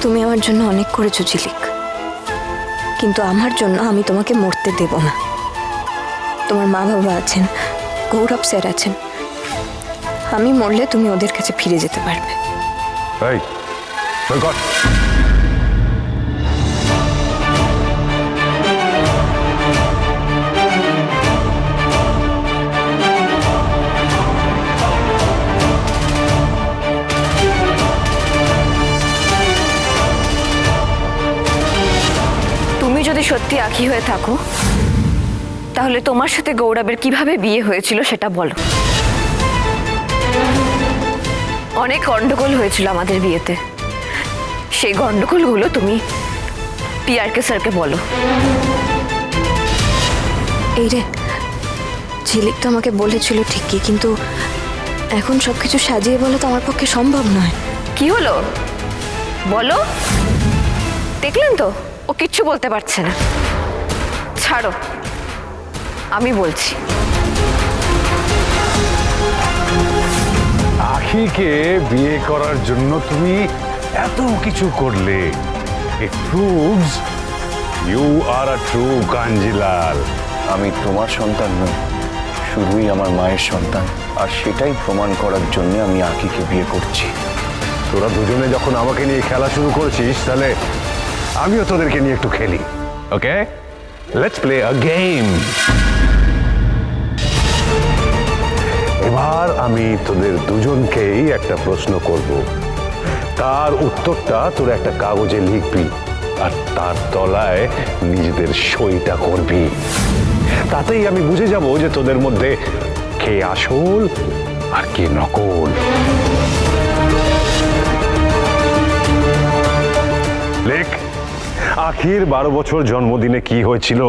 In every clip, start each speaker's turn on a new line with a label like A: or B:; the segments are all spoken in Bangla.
A: তুমি আমার জন্য অনেক করেছো ঝিলিক, কিন্তু আমার জন্য আমি তোমাকে মরতে দেব না। তোমার মা বাবা আছেন, গৌরব স্যার আছেন, আমি মরলে তুমি ওদের কাছে ফিরে যেতে পারবে।
B: এই সৈকত,
A: তুমি যদি সত্যি আঁখি হয়ে থাকো তাহলে তোমার সাথে গৌরবের কিভাবে বিয়ে হয়েছিল সেটা বলো। অনেক গন্ডগোল হয়েছিল আমাদের বিয়েতে, সেই গন্ডগোলগুলো তুমি পিআরকে স্যারকে বলো। এই রে, ঝিলিক তো আমাকে বলেছিল ঠিকই, কিন্তু এখন সবকিছু সাজিয়ে বলে তো আমার পক্ষে সম্ভব নয়। কি হলো বলো? দেখলেন তো ও কিচ্ছু বলতে পারছে না। ছাড়ো, আমি বলছি।
B: আখিকে বিয়ে করার জন্য তুমি এত কিছু করলে। It proves you are a true Kanjilal.
C: আমি তোমার সন্তান নই, শুধুই আমার মায়ের সন্তান, আর সেটাই প্রমাণ করার জন্য আমি আখিকে বিয়ে করছি।
B: তোরা দুজনে যখন আমাকে নিয়ে খেলা শুরু করেছিস, তাহলে আমিও তোদেরকে নিয়ে একটু খেলি। ওকে, লেটস প্লে আ গেম। এবার আমি তোদের দুজনকেই একটা প্রশ্ন করব, তার উত্তরটা তোরা একটা কাগজে লিখবি আর তার তলায় নিজেদের সইটা করবি। তাতেই আমি বুঝে যাব যে তোদের মধ্যে কে আসল আর কে নকল। লেখ, আখির 12 বছর জন্মদিনে কি হয়েছিল?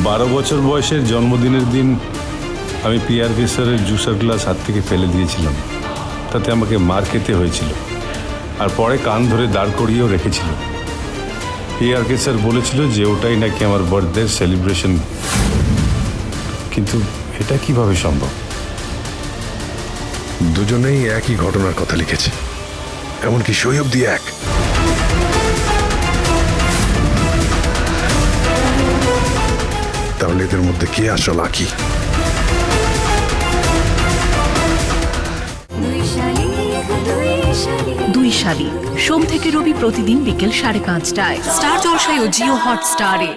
D: বারো বছর বয়সের জন্মদিনের দিন আমি পিআরকে স্যারের জুসার গ্লাস হাত থেকে ফেলে দিয়েছিলাম। তাতে আমাকে মার খেতে হয়েছিল, আর পরে কান ধরে দাঁড় করিয়েও রেখেছিল। পিআরকে স্যার বলেছিল যে ওটাই নাকি আমার বার্থডে সেলিব্রেশন, কিন্তু এটা কিভাবে সম্ভব?
E: দুজনেই একই ঘটনার কথা লিখেছে, এমনকি সই অবধি এক। তাহলে এদের মধ্যে কে আসল আঁখি?
F: দুই শালিক সোম থেকে রবি প্রতিদিন বিকেল 5:30টায় স্টার জলসায় ও জিও হটস্টারে।